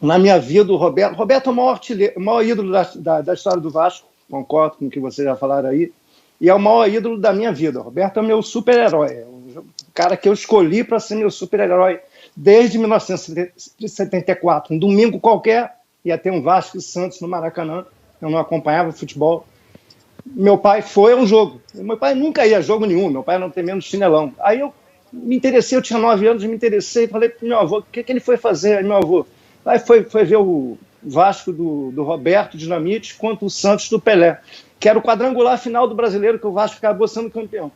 Na minha vida, o Roberto. Roberto é o maior ídolo da história do Vasco, concordo com o que vocês já falaram aí, e é o maior ídolo da minha vida. O Roberto é o meu super-herói, é o cara que eu escolhi para ser meu super-herói desde 1974. Um domingo qualquer, ia ter um Vasco e Santos no Maracanã, eu não acompanhava futebol. Meu pai foi a um jogo. Meu pai nunca ia a jogo nenhum, meu pai não tem menos chinelão. Aí eu me interessei, eu tinha 9 anos, me interessei, falei para meu avô, o que ele foi fazer? Aí meu avô, aí foi ver o Vasco do Roberto Dinamite contra o Santos do Pelé, que era o quadrangular final do Brasileiro, que o Vasco acabou sendo campeão.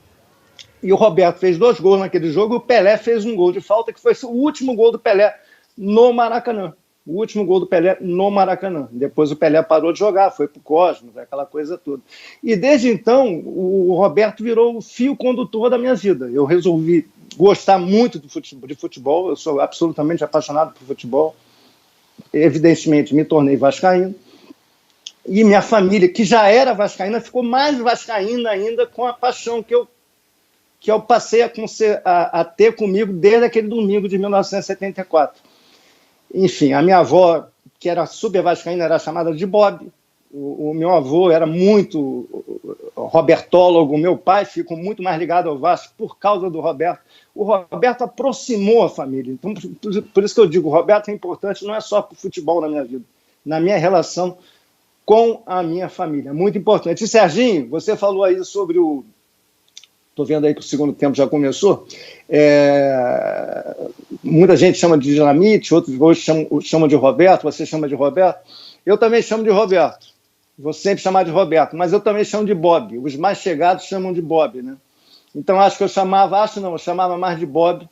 E o Roberto fez 2 gols naquele jogo, e o Pelé fez um gol de falta, que foi o último gol do Pelé no Maracanã. O último gol do Pelé no Maracanã. Depois o Pelé parou de jogar, foi pro Cosmos, aquela coisa toda. E desde então, o Roberto virou o fio condutor da minha vida. Eu resolvi gostar muito de futebol, eu sou absolutamente apaixonado por futebol. Evidentemente, me tornei vascaíno. E minha família, que já era vascaína, ficou mais vascaína ainda com a paixão que eu passei a ter comigo desde aquele domingo de 1974. Enfim, a minha avó, que era super vascaína, era chamada de Bob. O meu avô era muito robertólogo, meu pai ficou muito mais ligado ao Vasco por causa do Roberto. O Roberto aproximou a família. Então, por isso que eu digo, o Roberto é importante não é só para o futebol na minha vida, na minha relação com a minha família. Muito importante. E, Serginho, você falou aí sobre o... Estou vendo aí que o segundo tempo já começou. Muita gente chama de Dinamite, outros hoje chamam de Roberto, você chama de Roberto. Eu também chamo de Roberto. Vou sempre chamar de Roberto, mas eu também chamo de Bob. Os mais chegados chamam de Bob, né? Então eu chamava mais de Bob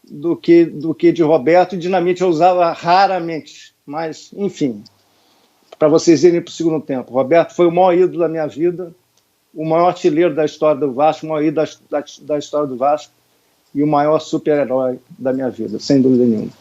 do que de Roberto, e Dinamite eu usava raramente. Mas, enfim, para vocês irem para o segundo tempo. Roberto foi o maior ídolo da minha vida, o maior artilheiro da história do Vasco, o maior ídolo da história do Vasco e o maior super-herói da minha vida, sem dúvida nenhuma.